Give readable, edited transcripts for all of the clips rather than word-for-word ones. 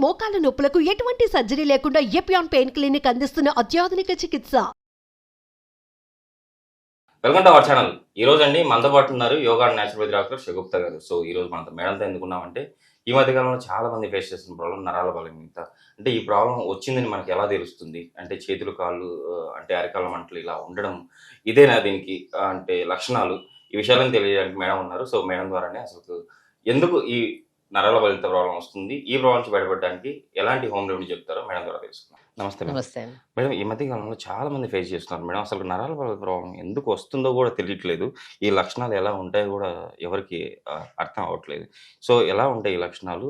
మోకాల నొప్పులకు ఎటువంటి సర్జరీ లేకుండా ఎపియాన్ పెయిన్ క్లినిక్ అందిస్తున్న అత్యాధునిక చికిత్స. Welcome to our channel. ఈ రోజు అండి మనతో పాటు ఉన్నారు yoga and naturopathy doctor Shagufta గారు. సో ఈ రోజు మనతో మేడంతో ఎందుకున్నామంటే ఈ మధ్య కాలంలో చాలా మంది ఫేస్ చేస్తున్న ప్రాబ్లం నరాల బలహీనత. అంటే ఈ ప్రాబ్లం వచ్చిందని మనకి ఎలా తెలుస్తుంది? అంటే చేతులు కాళ్ళు అంటే అరికాళ్ళ మంటలు ఇలా ఉండడం ఇదేనా దీనికి అంటే లక్షణాలు? ఈ విషయాలను తెలియడానికి మేడం ఉన్నారు. సో మేడం ద్వారానే అసలు ఎందుకు ఈ నరాల బలహీనత ప్రాబ్లం వస్తుంది, ఈ ప్రాబ్లం నుంచి బయటపడడానికి ఎలాంటి హోమ్ రెమెడీ చెప్తారో మేడం ద్వారా తెలుసుకుందాం. నమస్తే మేడం. నమస్తే. మేడం ఈ మధ్య కాలంలో చాలా మంది ఫేస్ చేస్తున్నారు మేడం. అసలు నరాల బలహీనత ప్రాబ్లం ఎందుకు వస్తుందో కూడా తెలియట్లేదు. ఈ లక్షణాలు ఎలా ఉంటాయో కూడా ఎవరికి అర్థం అవ్వట్లేదు. సో ఎలా ఉంటాయి ఈ లక్షణాలు?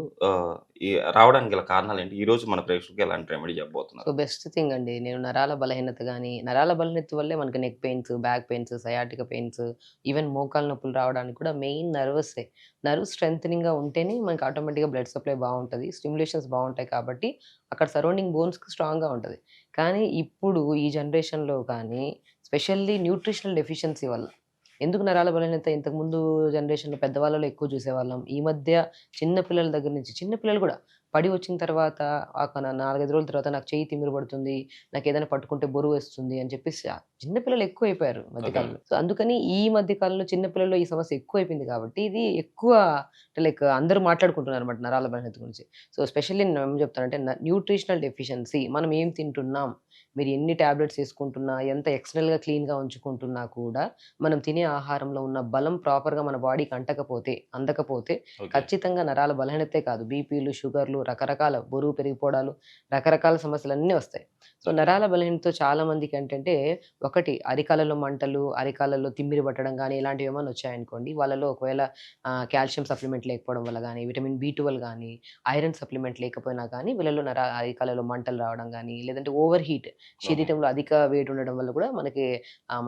ఈ రావడానికి గల కారణాలు ఏంటి? ఈ రోజు మన ప్రేక్షకులకు ఎలాంటి రెమెడీ చెప్పబోతున్నారు? సో బెస్ట్ థింగ్ అండి, నేను నరాల బలహీనత కానీ, నరాల బలహీనత వల్లే మనకి neck pains, back pains, sciatica pains, even మోకాలు నొప్పులు రావడానికి కూడా మెయిన్ నర్వసే. నర్వ్ స్ట్రెంథనింగ్గా ఉంటేనే మనకి ఆటోమేటిక్గా బ్లడ్ సప్లై బాగుంటుంది, స్టిమ్యులేషన్స్ బాగుంటాయి కాబట్టి అక్కడ సరౌండింగ్ బోన్స్కి స్ట్రాంగ్గా ఉంటుంది. కానీ ఇప్పుడు ఈ జనరేషన్లో కానీ స్పెషల్లీ న్యూట్రిషనల్ డెఫిషియన్సీ వల్ల ఎందుకు నరాల బలహీనత ఇంతకుముందు జనరేషన్లో పెద్దవాళ్ళలో ఎక్కువ చూసేవాళ్ళం. ఈ మధ్య చిన్న పిల్లల దగ్గర నుంచి చిన్న పిల్లలు కూడా పడి వచ్చిన తర్వాత ఒక 4-5 రోజుల తర్వాత నాకు చెయ్యి తిమ్మిరి పడుతుంది, నాకు ఏదైనా పట్టుకుంటే బరువు వేస్తుంది అని చెప్పేసి చిన్నపిల్లలు ఎక్కువ అయిపోయారు మధ్యకాలంలో. సో అందుకని ఈ మధ్యకాలంలో చిన్నపిల్లల్లో ఈ సమస్య ఎక్కువ అయిపోయింది కాబట్టి ఇది ఎక్కువ లైక్ అందరూ మాట్లాడుకుంటున్నారు అనమాట నరాల బలహీనత గురించి. సో స్పెషల్లీ నేను ఏం చెప్తానంటే న్యూట్రిషనల్ డెఫిషియన్సీ, మనం ఏం తింటున్నాం, మీరు ఎన్ని టాబ్లెట్స్ వేసుకుంటున్నా, ఎంత ఎక్స్టర్నల్గా క్లీన్గా ఉంచుకుంటున్నా కూడా మనం తినే ఆహారంలో ఉన్న బలం ప్రాపర్గా మన బాడీకి అందకపోతే ఖచ్చితంగా నరాల బలహీనతే కాదు, బీపీలు, షుగర్లు, రకరకాల బరువు పెరిగిపోవడాలు, రకరకాల సమస్యలు అన్నీ వస్తాయి. సో నరాల బలహీనతతో చాలా మందికి ఏంటంటే ఒకటి అరికాలలో మంటలు, అరికాలలో తిమ్మిరి పట్టడం కానీ ఇలాంటివి ఏమైనా వచ్చాయనుకోండి, వాళ్ళలో ఒకవేళ కాల్షియం సప్లిమెంట్ లేకపోవడం వల్ల కానీ, విటమిన్ B12 కానీ, ఐరన్ సప్లిమెంట్ లేకపోయినా కానీ వీళ్ళలో అరికాలలో మంటలు రావడం కానీ, లేదంటే ఓవర్ హీట్, శరీరంలో అధిక వేడి ఉండడం వల్ల కూడా మనకి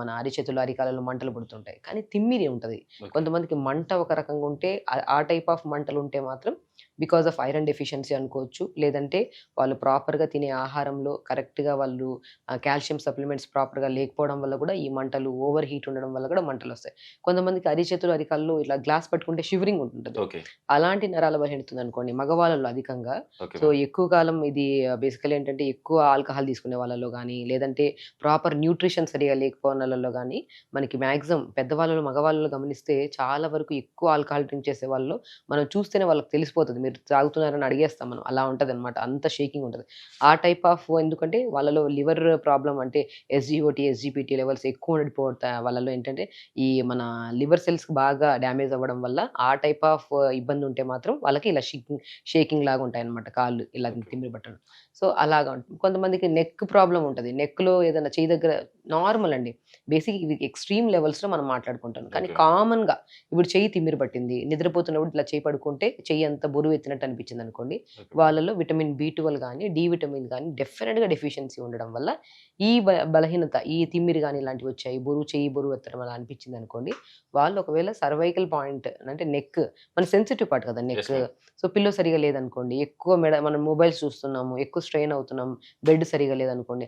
మన అరిచేతులు, అరికాలలో మంటలు పుడుతుంటాయి. కానీ తిమ్మిరి ఉంటుంది. కొంతమందికి మంట ఒక రకంగా ఉంటే ఆ టైప్ ఆఫ్ మంటలు ఉంటే మాత్రం బికాస్ ఆఫ్ ఐరన్ డెఫిషియన్సీ అనుకోవచ్చు, లేదంటే వాళ్ళు ప్రాపర్గా తినే ఆహారంలో కరెక్ట్గా వాళ్ళు కాల్షియం సప్లిమెంట్స్ ప్రాపర్గా లేకపోవడం వల్ల కూడా ఈ మంటలు, ఓవర్ హీట్ ఉండడం వల్ల కూడా మంటలు వస్తాయి. కొంతమందికి అరిచేతులు, అరికాల్లో ఇట్లా గ్లాస్ పట్టుకుంటే షివరింగ్ ఉంటుంది, అలాంటి నరాల బలహీనత ఉంది అనుకోండి మగవాళ్ళలో అధికంగా. సో ఎక్కువ కాలం ఇది బేసికలీ ఏంటంటే ఎక్కువ ఆల్కహాల్ తీసుకునే వాళ్ళలో కానీ, లేదంటే ప్రాపర్ న్యూట్రిషన్ సరిగా లేకపోయిన వాళ్ళలో కానీ మనకి మ్యాక్సిమం పెద్దవాళ్ళలో, మగవాళ్ళలో గమనిస్తే చాలా వరకు ఎక్కువ ఆల్కహాల్ డ్రింక్ చేసే వాళ్ళు మనం చూస్తేనే వాళ్ళకి తెలిసిపోతుంది, మీరు తాగుతున్నారని అడిగేస్తాం మనం, అలా ఉంటుంది అనమాట, అంత షేకింగ్ ఉంటుంది. ఆ టైప్ ఆఫ్ ఎందుకంటే వాళ్ళలో లివర్ ప్రాబ్లం అంటే SGOT, SGPT లెవెల్స్ ఎక్కువ ఉండిపోతాయి వాళ్ళలో. ఏంటంటే ఈ మన లివర్ సెల్స్ బాగా డ్యామేజ్ అవ్వడం వల్ల ఆ టైప్ ఆఫ్ ఇబ్బంది ఉంటే మాత్రం వాళ్ళకి ఇలా షేకింగ్ లాగా ఉంటాయి అనమాట, కాళ్ళు ఇలా తిమ్మిరి పట్టడం. సో అలాగా ఉంటుంది. కొంతమందికి నెక్ ప్రాబ్లం ఉంటుంది, నెక్లో ఏదైనా చేయి దగ్గర నార్మల్ అండి, బేసిక్ ఇది ఎక్స్ట్రీమ్ లెవెల్స్లో మనం మాట్లాడుకుంటాం. కానీ కామన్గా ఇప్పుడు చెయ్యి తిమ్మిరి పట్టింది, నిద్రపోతున్నప్పుడు ఇట్లా చేయి పడుకుంటే చెయ్యి అంత బరువు ఎత్తినట్టు అనిపించింది అనుకోండి, వాళ్ళలో విటమిన్ B12 కానీ, D విటమిన్ కానీ డెఫినెట్గా డెఫిషియన్సీ ఉండడం వల్ల ఈ బలహీనత, ఈ తిమ్మిరి కానీ ఇలాంటివి వచ్చాయి, చెయ్యి బరువు ఎత్తడం అలా అనిపించింది అనుకోండి, వాళ్ళు ఒకవేళ సర్వైకల్ పాయింట్ అంటే నెక్ మన సెన్సిటివ్ పార్ట్ కదా నెక్. సో పిల్లో సరిగా లేదనుకోండి, ఎక్కువ మనం మొబైల్స్ చూస్తున్నాము, ఎక్కువ స్ట్రెయిన్ అవుతున్నాం, బెడ్ సరిగా లేదనుకోండి,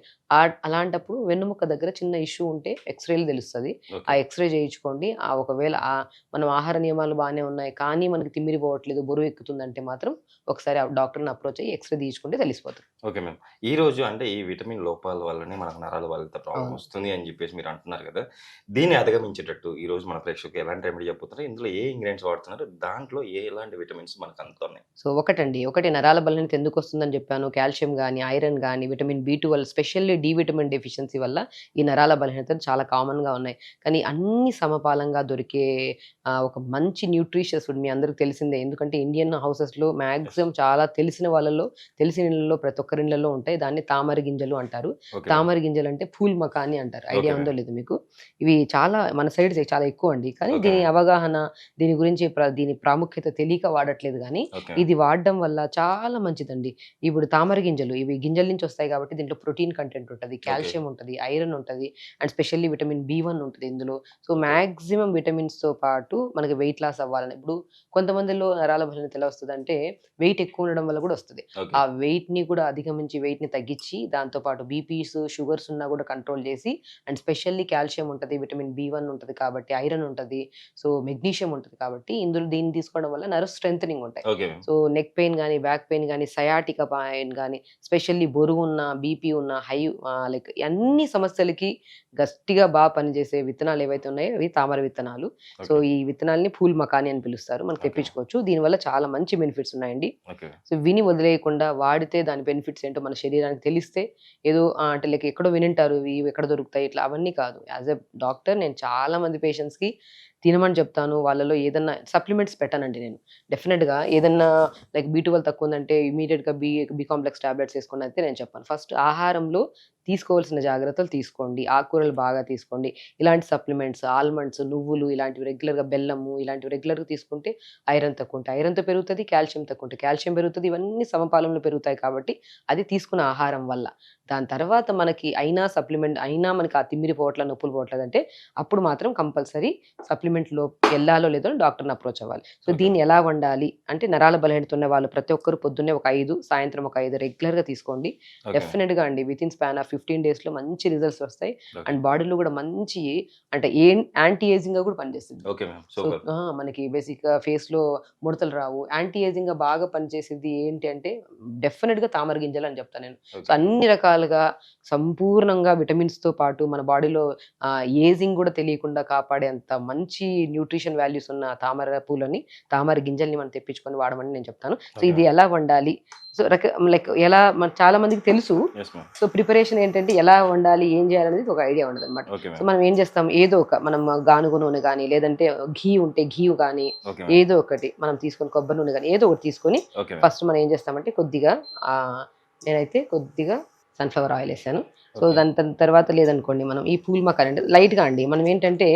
అలాంటప్పుడు వెన్నుముక్క దగ్గర చిన్న ఇష్యూ ఉంటే ఎక్స్రేలు తెలుస్తుంది. ఆ ఎక్స్రే చేయించుకోండి. ఒకవేళ మనం ఆహార నియమాలు బాగానే ఉన్నాయి కానీ మనకి తిమ్మిరి పోవట్లేదు, బరువు ఎక్కుతుందంటే మాత్రం ఒకసారి డాక్టర్ని అప్రోచ్ అయ్యి ఎక్స్రే తీసుకుంటే తెలిసిపోతుంది. Okay ma'am. ఈ రోజు అంటే ఈ విటమిన్ లోపాల వల్లనే మనకు నరాల బలహీనత ప్రాబ్లం వస్తుంది అని చెప్పేసి మీరు అంటున్నారు కదా, దీన్ని అధిగమించేటట్టు ఈ రోజు మన ప్రేక్షకులకు ఎలాంటి రెమెడీ చెప్పుతున్నారు, ఇందులో ఏ ఇంగ్రీడియంట్స్ వాడుతున్నారు, దాంట్లో ఎలాంటి విటమిన్స్ మనకు అందుతున్నాయి? సో ఒకటి నరాల బలహీనత ఎందుకు వస్తుందని చెప్పాను, కాల్షియం కానీ, ఐరన్ కానీ, vitamin B12 specially D vitamin deficiency వల్ల ఈ నరాల బలహీనతలు చాలా కామన్గా ఉన్నాయి. కానీ అన్ని సమపాలంగా దొరికే ఒక మంచి న్యూట్రిషియస్ ఫుడ్ మీ అందరికి తెలిసిందే. ఎందుకంటే ఇండియన్ హౌసెస్లో మ్యాక్సిమం చాలా తెలిసిన ఇళ్ళలో ప్రతి ఒక్కరి ఇళ్ళలో ఉంటాయి. దాన్ని తామర గింజలు అంటారు. తామర గింజలు అంటే ఫూల్ మకాని అంటారు. ఐడియా ఉందో లేదు మీకు? ఇవి చాలా మన సైడ్ చాలా ఎక్కువ అండి, కానీ దీని అవగాహన, దీని గురించి దీని ప్రాముఖ్యత తెలియక వాడట్లేదు. కానీ ఇది వాడడం వల్ల చాలా మంచిదండి. ఇప్పుడు తామర గింజలు ఇవి గింజల నుంచి వస్తాయి కాబట్టి దీంట్లో ప్రోటీన్ కంటెంట్ ఉంటుంది, కాల్షియం ఉంటుంది, ఐరన్ ఉంటుంది, అండ్ స్పెషల్లీ విటమిన్ B1 ఉంటుంది ఇందులో. సో మ్యాక్సిమం విటమిన్స్తో పాటు మనకి వెయిట్ లాస్ అవ్వాలని, ఇప్పుడు కొంతమందిలో నరాల బలహీనత ఎలా వస్తుంది అంటే వెయిట్ ఎక్కువ ఉండడం వల్ల కూడా వస్తుంది. ఓకే. ఆ వెయిట్‌ని కూడా అధిగమించి వెయిట్‌ని తగ్గించి దాంతో పాటు బీపీస్, షుగర్స్ ఉన్నా కూడా కంట్రోల్ చేసి అండ్ స్పెషల్లీ కాల్షియం ఉంటది, విటమిన్ బి1 ఉంటది కాబట్టి, ఐరన్ ఉంటది. సో, మెగ్నీషియం ఉంటది కాబట్టి ఇందులో దీన్ని తీసుకోవడం వల్ల నర్వ్ స్ట్రెంథెనింగ్ ఉంటాయి. Okay ma'am. So, neck pain గాని, బ్యాక్ పెయిన్ గాని, సయాటికా పెయిన్ గాని, స్పెషల్లీ బరువున్న, బీపీ ఉన్న, లైక్ అన్ని సమస్యలకి గట్టిగా పనిచేసే విత్తనాలు ఏవైతే ఉన్నాయో అవి తామర విత్తనాలు. So, okay. ఈ విత్తనాల్ని ఫూల్ మకాని అని పిలుస్తారు. మనకు ఓకే. తెప్పించుకోవచ్చు. దీనివల్ల చాలా మంచి బెనిఫిట్స్ ఉన్నాయండి. ఓకే. సో, విని వదిలేయకుండా వాడితే దాని బెనిఫిట్స్ ఏంటో మన శరీరానికి తెలిస్తే ఏదో అంటే లైక్ ఎక్కడో వినుంటారు. ఇవి ఎక్కడ దొరుకుతాయి ఇట్లా అవన్నీ కాదు. యాస్ ఎ డాక్టర్ నేను చాలా మంది పేషెంట్స్‌కి తినమని చెప్తాను. వాళ్ళలో ఏదన్నా సప్లిమెంట్స్ పెట్టానండి నేను. డెఫినిట్‌గా ఏదన్నా లైక్ బి12 తక్కువ ఉందంటే ఇమ్మీడియేట్‌గా బి కాంప్లెక్స్ టాబ్లెట్స్ ఏసుకోండి అయితే నేను చెప్పను. ఫస్ట్ ఆహారంలో తీసుకోవాల్సిన జాగ్రత్తలు తీసుకోండి. ఆకుకూరలు బాగా తీసుకోండి. ఇలాంటి సప్లిమెంట్స్, ఆల్మండ్స్, నువ్వులు ఇలాంటివి రెగ్యులర్‌గా బెల్లము ఇలాంటివి రెగ్యులర్‌గా తీసుకుంటే ఐరన్ తక్కువ ఉంటే ఐరన్‌తో పెరుగుతది. కాల్షియం తక్కువ ఉంటే కాల్షియం పెరుగుతది. ఇవన్నీ సమపాలంలో పెరుగుతాయి కాబట్టి అది తీసుకున్న ఆహారం వల్ల. దాని తర్వాత మనకి సప్లిమెంట్ అయినా మనకి ఆ తిమ్మిరి పోవట్ల, నొప్పులు పోవట్లేదంటే అప్పుడు మాత్రం కంపల్సరీ సప్లిమెంట్‌లో ఎళ్ళాలో లేదో డాక్టర్‌ని అప్రోచ్ అవ్వాలి. So, okay. దీన్ని ఎలా వండాలి అంటే నరాల బలహీనత ఉన్న వాళ్ళు ప్రతి ఒక్కరు పొద్దున్నే ఒక 5, సాయంత్రం ఒక 5 రెగ్యులర్‌గా తీసుకోండి. ఓకే. డెఫినిట్‌గా అండి వితిన్ స్పాన్ ఆఫ్ 15 డేస్‌లో మంచి రిజల్ట్స్ వస్తాయి. ఓకే. అండ్ బాడీలో కూడా మంచి అంటే యాంటీ ఏజింగ్‌గా కూడా పనిచేస్తుంది. Okay ma'am. So, super. మనకి బేసిక్‌గా ఫేస్‌లో ముడతలు రావు. యాంటీ ఏజింగ్‌గా బాగా పనిచేసేది ఏంటి అంటే డెఫినిట్‌గా తామర గింజలు అని చెప్తాను నేను. So, okay. అన్ని రకాలుగా సంపూర్ణంగా విటమిన్స్‌తో పాటు మన బాడీలో ఏజింగ్ కూడా తెలియకుండా కాపాడేంత మంచి న్యూట్రిషన్ వాల్యూస్ ఉన్న తామర గింజల్ని మనం తెప్పించుకొని వాడమని నేను చెప్తాను. సో, ఓకే ఇది మ్యామ్. ఎలా వండాలి? సో, లైక్ ఎలా చాలా మందికి తెలుసు. Yes ma'am. సో, ప్రిపరేషన్ ఏంటంటే ఎలా వండాలి? ఏం చేయాలనేది ఒక ఐడియా ఉండదన్నమాట. Okay so, ma'am. మనం ఏం చేస్తాం మనం గానుగ నూనె గాని, లేదంటే ఘీ ఉంటే ఘీ గాని ఓకే మ్యామ్. ఏదో ఒకటి మనం తీసుకొని కొబ్బరి నూనె గాని ఏదో ఒకటి తీసుకొని ఓకే మ్యామ్. ఫస్ట్ మనం ఏం చేస్తామంటే కొద్దిగా నేనైతే కొద్దిగా సన్‌ఫ్లవర్ ఆయిల్ ఏసాను. So, okay. దాని తర్వాత లేదనుకోండి మనం ఈ పూల్ మకాని అంటే లైట్‌గా అండి. మనం ఏంటంటే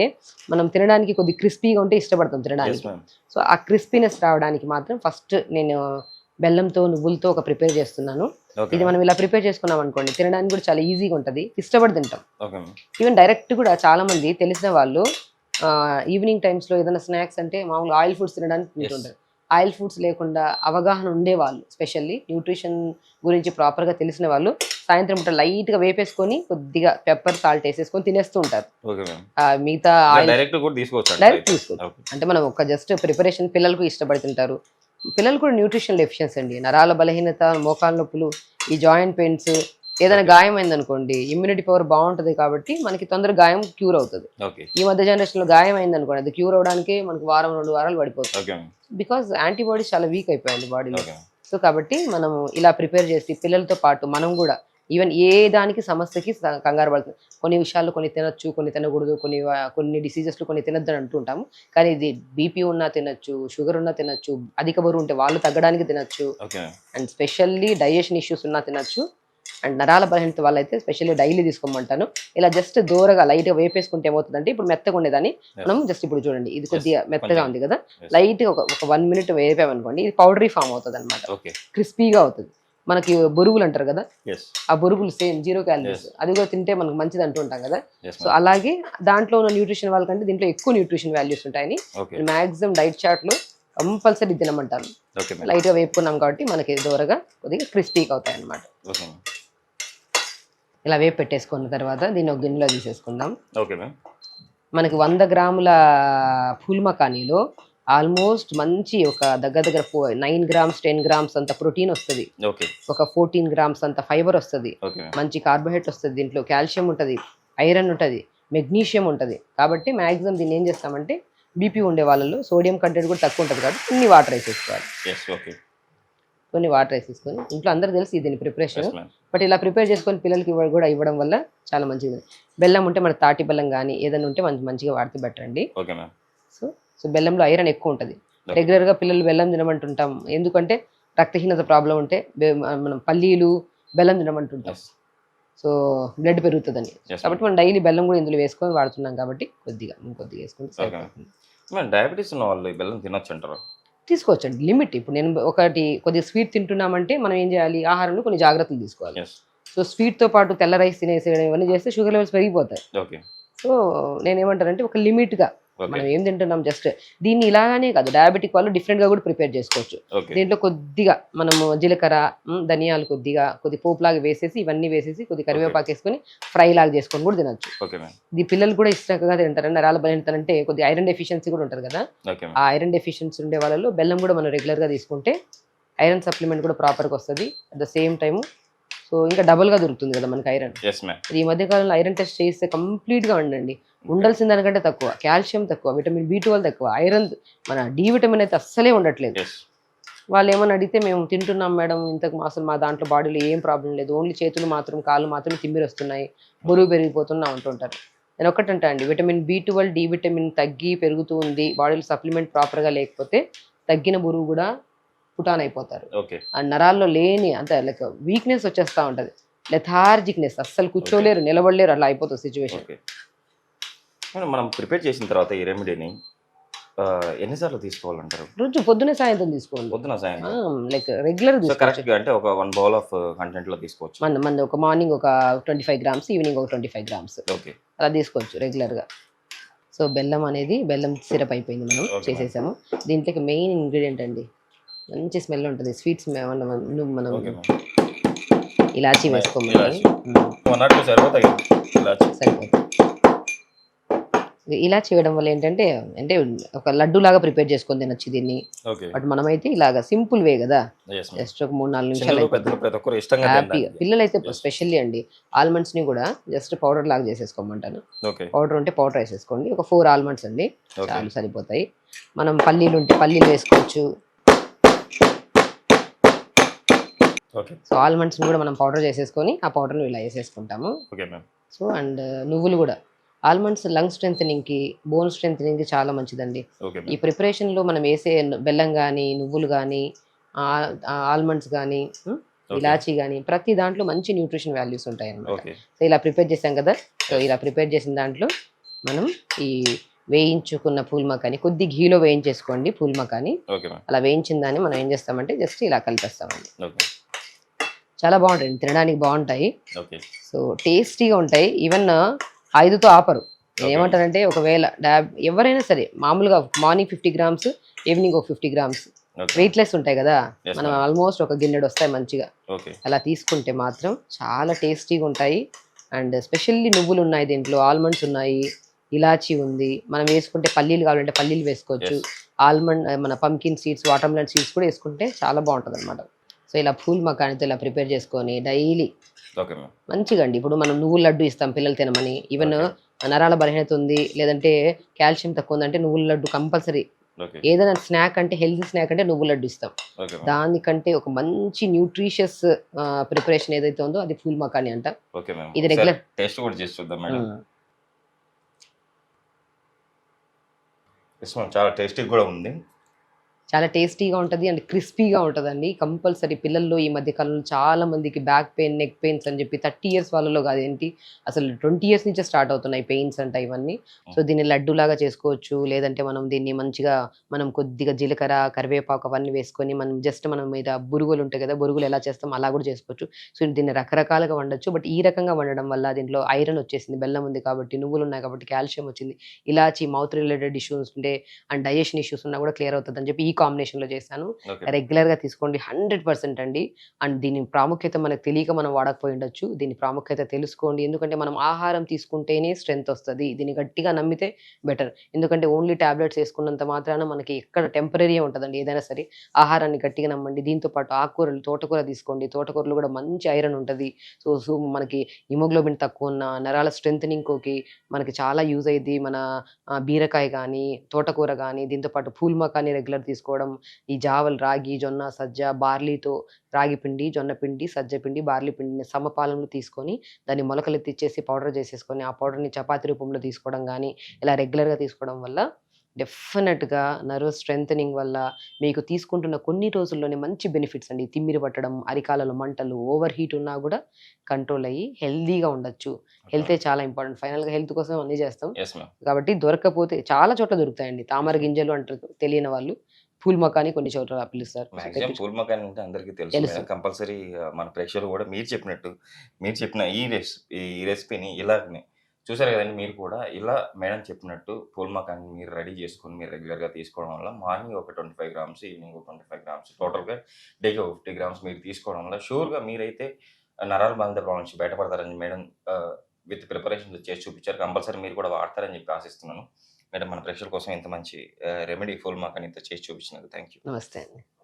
మనం తినడానికి కొద్దిగా క్రిస్పీగా ఉంటే ఇష్టపడతాం యెస్ తినడానికి. మ్యామ్. సో, ఆ క్రిస్పీనెస్ రావడానికి మాత్రం ఫస్ట్ నేను బెల్లంతో, నువ్వులతో ఒక ప్రిపేర్ చేస్తున్నాను. ఓకే ఇది మ్యామ్. మనం ఇలా ప్రిపేర్ చేసుకున్నాం అనుకోండి తినడానికి కూడా చాలా ఈజీగా ఉంటది. ఇష్టపడి తింటాం. Okay ma'am. ఈవెన్ డైరెక్ట్ కూడా చాలా మంది తెలిసిన వాళ్ళు ఈవినింగ్ టైమ్స్‌లో ఏదైనా స్నాక్స్ అంటే మామూలుగా ఆయిల్ ఫుడ్స్ తినడానికి యెస్. తింటుంటారు. ఆయిల్ ఫుడ్స్ లేకుండా అవగాహన ఉండేవాళ్ళు స్పెషల్లీ న్యూట్రిషన్ గురించి ప్రాపర్‌గా తెలిసిన వాళ్ళు సాయంత్రం పూట లైట్‌గా వేపేసుకొని కొద్దిగా పెప్పర్, సాల్ట్ ఏసేసుకొని తినేస్తూ ఉంటారు. Okay ma'am. మిగతా ఇలా ఆయిల్ డైరెక్ట్ కూడా తీసుకోవచ్చండి డైరెక్ట్ అయితే. తీసుకోవచ్చు. ఓకే. అంటే మనం ఒక జస్ట్ ప్రిపరేషన్ పిల్లలకు ఇష్టపడి తింటారు. పిల్లలు కూడా న్యూట్రిషన్ డెఫిషియన్సీ అండి. నరాల బలహీనత, మోకాళ్ళ నొప్పులు, ఈ జాయింట్ పెయిన్స్ ఏదైనా ఓకే. గాయం అయిందనుకోండి ఇమ్యూనిటీ పవర్ బావుంటది కాబట్టి మనకి తొందరగా గాయం క్యూర్ అవుతది. ఓకే. ఈ మధ్య జనరేషన్‌లో గాయం అయిందనుకోండి అది క్యూర్ అవ్వడానికే మనకు వారం, 2 వారాలు పడిపోతుంది. Okay ma'am. బికాజ్ యాంటీబాడీస్ చాలా వీక్ అయిపోయాయండి బాడీలో. ఓకే. సో, కాబట్టి మనము ఇలా ప్రిపేర్ చేసి పిల్లలతో పాటు మనం కూడా ఈవెన్ ఏ దానికి సమస్యకి కంగారు పడుతుంది. కొన్ని విషయాల్లో కొన్ని తినొచ్చు, కొన్ని తినకూడదు, కొన్ని డిసీజెస్‌లో కొన్ని తినొద్దని అంటుంటాము. కానీ ఇది బీపీ ఉన్నా తినొచ్చు, షుగర్ ఉన్నా తినొచ్చు, అధిక బరువు ఉంటే వాళ్ళు తగ్గడానికి తినొచ్చు. Okay ma'am. And specially digestion issues ఉన్నా తినొచ్చు. అండ్ నరాల బలహీనత వాళ్ళైతే స్పెషల్లీ డైలీ తీసుకోమంటాను. ఇలా జస్ట్ దూరగా లైట్‌గా వేపేసుకుంటే ఏమవుతుందంటే ఇప్పుడు మెత్తగా ఉండేదాన్ని యెస్. మనం జస్ట్ ఇప్పుడు చూడండి ఇది యెస్. కొద్దిగా మెత్తగా కొంచెం. ఉంది కదా! యెస్. లైట్‌గా ఒక 1 మినిట్ వేపామనుకోండి ఇది పౌడరీ ఫామ్ అవుతదన్నమాట. ఓకే. క్రిస్పీగా అవుతది. మనకి బొరుగులు అంటారు కదా! యెస్. ఆ బొరుగులు సేమ్ 0 క్యాలరీస్. యెస్. అది కూడా తింటే మనకు మంచిది అంటూ ఉంటాం కదా! Yes so, ma'am. అలాగే దాంట్లో ఉన్న న్యూట్రిషన్ వాళ్ళకంటే దీంట్లో ఎక్కువ న్యూట్రిషన్ వాల్యూస్ ఉంటాయని ఓకే. మాక్సిమం డైట్ చార్ట్‌లో కంపల్సరీ తినమంటాను. Okay ma'am. లైట్‌గా వేపుకున్నాం కాబట్టి మనకి దూరగా కొద్దిగా క్రిస్పీగా అవుతాయన్నమాట. Okay ma'am. ఇలా వేపు పెట్టేసుకున్న తర్వాత దీన్ని ఒక గిన్నెలో తీసేసుకుందాం. Okay ma'am. మనకి 100 గ్రాముల ఫుల్ మకానీలో ఆల్మోస్ట్ మంచి ఒక దగ్గర 9 గ్రామ్స్, 10 గ్రామ్స్ అంత ప్రోటీన్ వస్తది. ఓకే. ఒక 14 గ్రామ్స్ అంత ఫైబర్ వస్తది. Okay ma'am. మంచి కార్బోహైడ్రేట్ వస్తది. దీంట్లో కాల్షియం ఉంటది, ఐరన్ ఉంటది, మెగ్నీషియం ఉంటది. కాబట్టి మాక్సిమం దీన్ని ఏం చేస్తామంటే బీపీ ఉండే వాళ్ళలో సోడియం కంటెంట్ కూడా తక్కువ ఉంటది కాబట్టి కొన్ని వాటర్ వేసేసుకోవాలి. యెస్. ఓకే. కొన్ని వాటర్ వేసేసుకొని ఇంట్లో అందరికీ తెలిసి దీని ప్రిపరేషన్. Yes ma'am. బట్ ఇలా ప్రిపేర్ చేసుకొని పిల్లలకి ఇవ్వడం వల్ల చాలా మంచిది. బెల్లం ఉంటే మన తాటి బెల్లం కానీ ఏదైనా ఉంటే మంచిగా వాడితే బెటర్ అండి. Okay ma'am. సో బెల్లంలో ఐరన్ ఎక్కువ ఉంటుంది. ఓకే. రెగ్యులర్గా పిల్లలు బెల్లం తినమంటుంటాం. ఎందుకంటే రక్తహీనత ప్రాబ్లం ఉంటే మనం పల్లీలు బెల్లం తినమంటుంటాం. యెస్. సో బ్లడ్ పెరుగుతుందని. యెస్ కాబట్టి మ్యామ్. మనం డైలీ బెల్లం కూడా ఇందులో వేసుకొని వాడుతున్నాం కాబట్టి కొద్దిగా వేసుకుంటే ఓకే మ్యామ్. సరిపోతుంది. మ్యామ్ డయాబెటీస్ ఉన్న వాళ్ళు ఈ బెల్లం తినొచ్చు అంటారా? తీసుకోవచ్చండి లిమిట్. ఇప్పుడు నేను కొద్దిగా స్వీట్ తింటున్నామంటే మనం ఏం చేయాలి ఆహారంలో కొన్ని జాగ్రత్తలు తీసుకోవాలి. యెస్. సో స్వీట్తో పాటు తెల్ల రైస్ తినేసేయడం ఇవన్నీ చేస్తే షుగర్ లెవెల్స్ పెరిగిపోతాయి. ఓకే. సో నేనేమంటానంటే ఒక లిమిట్గా ఓకే మనం ఏం తింటున్నాం జస్ట్ దీన్ని ఇలాగానే కాదు, డయాబెటిక్ వాళ్ళు డిఫరెంట్ గా కూడా ప్రిపేర్ చేసుకోవచ్చు. ఓకే దీంట్లో కొద్దిగా మనము జీలకర్ర, ధనియాలు కొద్ది పోపులాగా వేసేసి ఇవన్నీ వేసేసి కొద్ది కరివేపాకు వేసుకొని ఫ్రై లాగా చేసుకొని కూడా తినొచ్చు. ఓకే మ్యామ్ ఇది పిల్లలు కూడా ఇష్టంగా తింటారు. నరాల బలహీనత అంటే కొద్ది ఐరన్ డెఫిషియన్సీ కూడా ఉంటుంది కదా, ఓకే ఆ ఐరన్ డెఫిషియన్సీ ఉండే వాళ్ళలో బెల్లం కూడా మనం రెగ్యులర్ గా తీసుకుంటే ఐరన్ సప్లిమెంట్ కూడా ప్రాపర్గా వస్తుంది. At the same time so ఇంకా డబుల్గా దొరుకుతుంది కదా మనకి ఐరన్. ఎస్ మ్యామ్ ఈ మధ్య కాలంలో ఐరన్ టెస్ట్ చేస్తే కంప్లీట్గా ఉండండి, ఉండాల్సిన దానికంటే తక్కువ, కాల్షియం తక్కువ, విటమిన్ B12 తక్కువ, ఐరన్ మన డి విటమిన్ అయితే అస్సలే ఉండట్లేదు. ఎస్ వాళ్ళు ఏమని అడిగితే మేము తింటున్నాం మేడం, ఇంతకు అసలు మా దాంట్లో బాడీలో ఏం ప్రాబ్లం లేదు, ఓన్లీ చేతులు మాత్రం కాళ్ళు మాత్రం తిమ్మిరి వస్తున్నాయి, బరువు పెరిగిపోతున్నా అంటుంటారు. నేను ఒక్కటంటా అండి, విటమిన్ B12 డి విటమిన్ తగ్గి పెరుగుతూ ఉంది, బాడీలో సప్లిమెంట్ ప్రాపర్గా లేకపోతే తగ్గిన బరువు కూడా పుటాన్ అయిపోతారు. ఓకే ఆ నరాల్లో లేని అంటే లైక్ వీక్నెస్ వచ్చేస్తూ ఉంటుంది, లెథార్జిక్నెస్, అస్సలు కూర్చోలేరు, నిలబడలేరు, అలా అయిపోతుంది సిచ్యువేషన్. ఓకే మనం ప్రిపేర్ చేసిన తర్వాత ఈ రెమెడీని ఎన్నిసార్లు తీసుకోవాలంటారు? రోజు పొద్దునే సాయంత్రం తీసుకోండి, పొద్దున సాయంత్రం లైక్ రెగ్యులర్ సో కరెక్ట్ గా అంటే ఒక 1 బౌల్ ఆఫ్ కంటెంట్ లో తీసుకోవచ్చు. మన ఒక మార్నింగ్ ఒక 25 గ్రామ్స్, ఈవినింగ్ ఒక 25 గ్రామ్స్ ఓకే అలా తీసుకోవచ్చు రెగ్యులర్గా. సో బెల్లం సిరప్ అయిపోయింది, మనం Okay, చేసేసాము. దీంట్లోకి మెయిన్ ఇంగ్రీడియంట్ అండి, మంచి స్మెల్ ఉంటుంది, స్వీట్స్ మనం ఓకే మ్యామ్ ఇలాచీ వేసుకోమని ఇలాచీ. 1 or 2 సరిపోతాయి ఇలాచి. సరిపోతుంది. ఇలాచీ వేయడం వల్ల ఏంటంటే అంటే ఒక లడ్డు లాగా ప్రిపేర్ చేసుకొని తినొచ్చు దీన్ని. ఓకే బట్ మనమైతే ఇలాగా సింపుల్ వే కదా, ఎస్ మ్యామ్ జస్ట్ ఒక 3-4 నిమిషాలు చిన్నలు అయిపోతుంది. పెద్దలు ప్రతి ఒక్కరు ఇష్టంగా హ్యాపీగా తింటారు. పిల్లలైతే స్పెషల్లీ అండి, ఆల్మండ్స్ ని కూడా జస్ట్ పౌడర్ లాగా చేసేసుకోమంటాను. ఓకే పౌడర్ ఉంటే పౌడర్ వేసేసుకోండి, ఒక 4 ఆల్మండ్స్ అండి ఓకే చాలు సరిపోతాయి. మనం పల్లీలు ఉంటే పల్లీలు వేసుకోవచ్చు. ఓకే సో ఆల్మండ్స్ ని కూడా మనం పౌడర్ చేసేసుకొని ఆ పౌడర్ని ఇలా వేసేసుకుంటాము. ఓకే మ్యామ్ సో అండ్ నువ్వులు కూడా, ఆల్మండ్స్ లంగ్ స్ట్రెంథనింగ్ కి, బోన్ స్ట్రెంథనింగ్ కి చాలా మంచిదండి. ఓకే ఈ ప్రిపరేషన్ లో మనం వేసే బెల్లం కానీ, నువ్వులు కానీ, ఆల్మండ్స్ కానీ, ఇలాచీ కానీ, ప్రతి దాంట్లో మంచి న్యూట్రిషన్ వాల్యూస్ ఉంటాయి అన్నమాట. ఓకే సో ఇలా ప్రిపేర్ చేసాం కదా, సో ఇలా ప్రిపేర్ చేసిన దాంట్లో మనం ఈ వేయించుకున్న పూల్ మకాని కొద్ది ఘీలో వేయించేసుకోండి. పూల్ మకాని ఓకే మ్యామ్ అలా వేయించిన దాన్ని మనం ఏం చేస్తామంటే జస్ట్ ఇలా కలిపేస్తామండి. ఓకే చాలా బాగుంటాయి, తినడానికి బాగుంటాయి, ఓకే సో టేస్టీగా ఉంటాయి. ఈవెన్ 5తో ఆపరు. నేను ఏమంటానంటే ఒకవేళ ఎవరైనా సరే మామూలుగా మార్నింగ్ 50 గ్రామ్స్, ఈవినింగ్ ఒక 50 గ్రామ్స్ ఓకే వెయిట్లెస్ ఉంటాయి కదా, Yes, మనం ma'am. ఆల్మోస్ట్ ఒక గిన్నెడు వస్తాయి మంచిగా. ఓకే అలా తీసుకుంటే మాత్రం చాలా టేస్టీగా ఉంటాయి. అండ్ స్పెషల్లీ నువ్వులు ఉన్నాయి దీంట్లో, ఆల్మండ్స్ ఉన్నాయి, ఇలాచీ ఉంది, మనం వేసుకుంటే పల్లీలు కావాలంటే పల్లీలు వేసుకోవచ్చు, Yes. ఆల్మండ్ మన పంకిన్ సీడ్స్, వాటర్మెలన్ సీడ్స్ కూడా వేసుకుంటే చాలా బాగుంటుంది అనమాట. సో ఇలా పూల్ మకానితో ఇలా ప్రిపేర్ చేసుకొని డైలీ ఓకే మ్యామ్ మంచిగా అండి. ఇప్పుడు మనం నువ్వుల లడ్డు ఇస్తాం పిల్లలు తినమని, ఈవెన్ నరాల బలహీనత ఉంది లేదంటే కాల్షియం తక్కువ ఉందంటే నువ్వుల లడ్డు కంపల్సరీ. ఓకే ఏదైనా స్నాక్ అంటే హెల్తీ స్నాక్ అంటే నువ్వుల లడ్డు ఇస్తాం. ఓకే మ్యామ్ దానికంటే ఒక మంచి న్యూట్రిషియస్ ప్రిపరేషన్ ఏదైతే ఉందో అది ఫుల్ మకాని అంట. ఓకే మ్యామ్ ఇది regular- టేస్ట్ కూడా చేసి చూద్దాం మేడం. ఎస్ మ్యామ్ చాలా టేస్టీ కూడా ఉంది. చాలా టేస్టీగా ఉంటుంది అండ్ క్రిస్పీగా ఉంటుందండి. కంపల్సరీ పిల్లల్లో ఈ మధ్య కాలంలో చాలా మందికి బ్యాక్ పెయిన్, నెక్ పెయిన్స్ అని చెప్పి 30 years వాళ్ళలో కాదేంటి అసలు 20 years నుంచే స్టార్ట్ అవుతున్నాయి పెయిన్స్ అంట ఇవన్నీ. సో దీన్ని లడ్డూలాగా చేసుకోవచ్చు, లేదంటే మనం దీన్ని మంచిగా మనం కొద్దిగా జీలకర్ర, కరివేపాకు అవన్నీ వేసుకొని మనం జస్ట్ మనం మీద బురుగులు ఉంటాయి కదా, బురుగులు ఎలా చేస్తాం అలా కూడా చేసుకోవచ్చు. సో దీన్ని రకరకాలుగా వండొచ్చు. బట్ ఈ రకంగా వండడం వల్ల దీంట్లో ఐరన్ వచ్చేసింది, బెల్లం ఉంది కాబట్టి, నువ్వులు ఉన్నాయి కాబట్టి కాల్షియం వచ్చింది, ఇలాచి మౌత్ రిలేటెడ్ ఇష్యూస్ ఉంటే అండ్ డైజెషన్ ఇష్యూస్ ఉన్నా కూడా క్లియర్ అవుతుంది అని చెప్పి ఈ కాంబినేషన్లో చేశాను. ఓకే రెగ్యులర్గా తీసుకోండి 100% అండి. అండ్ దీని ప్రాముఖ్యత మనకు తెలియక మనం వాడకపోయి ఉండొచ్చు, దీని ప్రాముఖ్యత తెలుసుకోండి. ఎందుకంటే మనం ఆహారం తీసుకుంటేనే స్ట్రెంత్ వస్తుంది, దీన్ని గట్టిగా నమ్మితే బెటర్. ఎందుకంటే ఓన్లీ టాబ్లెట్స్ వేసుకున్నంత మాత్రాన మనకి ఎక్కడ టెంపరీ ఉంటుందండి ఏదైనా సరే. ఆహారాన్ని గట్టిగా నమ్మండి. దీంతో పాటు ఆకుకూరలు, తోటకూర తీసుకోండి, తోటకూరలో కూడా మంచి ఐరన్ ఉంటుంది. సో మనకి హిమోగ్లోబిన్ తక్కువ ఉన్న నరాల స్ట్రెంథనింగ్కి మనకి చాలా యూజ్ అయ్యింది. మన బీరకాయ కానీ, తోటకూర కానీ, దీంతో పాటు పూల్ మకాని రెగ్యులర్ తీసుకోవడం, ఈ జావలు రాగి, జొన్న, సజ్జ, బార్లీతో రాగి పిండి, జొన్న పిండి, సజ్జ పిండి, బార్లీ పిండిని సమపాలంలో తీసుకొని దాన్ని మొలకలు ఎత్తిచ్చేసి పౌడర్ చేసేసుకొని ఆ పౌడర్ని చపాతీ రూపంలో తీసుకోవడం కానీ ఇలా రెగ్యులర్గా తీసుకోవడం వల్ల డెఫినెట్గా నర్వ్ స్ట్రెంథనింగ్ వల్ల మీకు తీసుకుంటున్న కొన్ని రోజుల్లోనే మంచి బెనిఫిట్స్ అండి. తిమ్మిరి పట్టడం, అరికాలలో మంటలు, ఓవర్ హీట్ ఉన్నా కూడా కంట్రోల్ అయ్యి హెల్దీగా ఉండొచ్చు. హెల్తే చాలా ఇంపార్టెంట్. ఫైనల్గా హెల్త్ కోసం అన్నీ చేస్తాం ఎస్ మ్యామ్ కాబట్టి దొరకకపోతే చాలా చోట్ల దొరుకుతాయండి. తామర గింజలు అంటారు తెలియని వాళ్ళు, పూల్ మకాని కొన్ని చోట్ల పిలుస్తారు. మాక్సిమం పూల్ మకాన్ అంటే అందరికీ తెలుసు తెలుసు. మేడం. కంపల్సరీ మన ప్రేక్షకులు కూడా మీరు చెప్పినట్టు మీరు చెప్పిన ఈ రెసిపీని ఇలాగనే చూసారు కదండి మీరు కూడా ఇలా మేడం చెప్పినట్టు పూల్మాకాన్ని మీరు రెడీ చేసుకొని మీరు రెగ్యులర్గా తీసుకోవడం వల్ల మార్నింగ్ ఒక 25 గ్రామ్స్ ఈవినింగ్ ఒక 25 గ్రామ్స్ టోటల్గా డేకి ఒక 50 గ్రామ్స్ మీరు తీసుకోవడం వల్ల షూర్గా మీరైతే నరాల బంధ ప్రాబ్లం నుంచి బయటపడతారని మేడం విత్ ప్రిపరేషన్ చేసి చూపించారు. కంపల్సరీ మీరు కూడా వాడతారని చెప్పి ఆశిస్తున్నాను. మేడం మన ప్రేక్షకుల కోసం ఇంత మంచి రెమెడీ పూల్మాకాన్ని ఇంత చేసి చూపించినందుకు థ్యాంక్ యూ. నమస్తే అండి.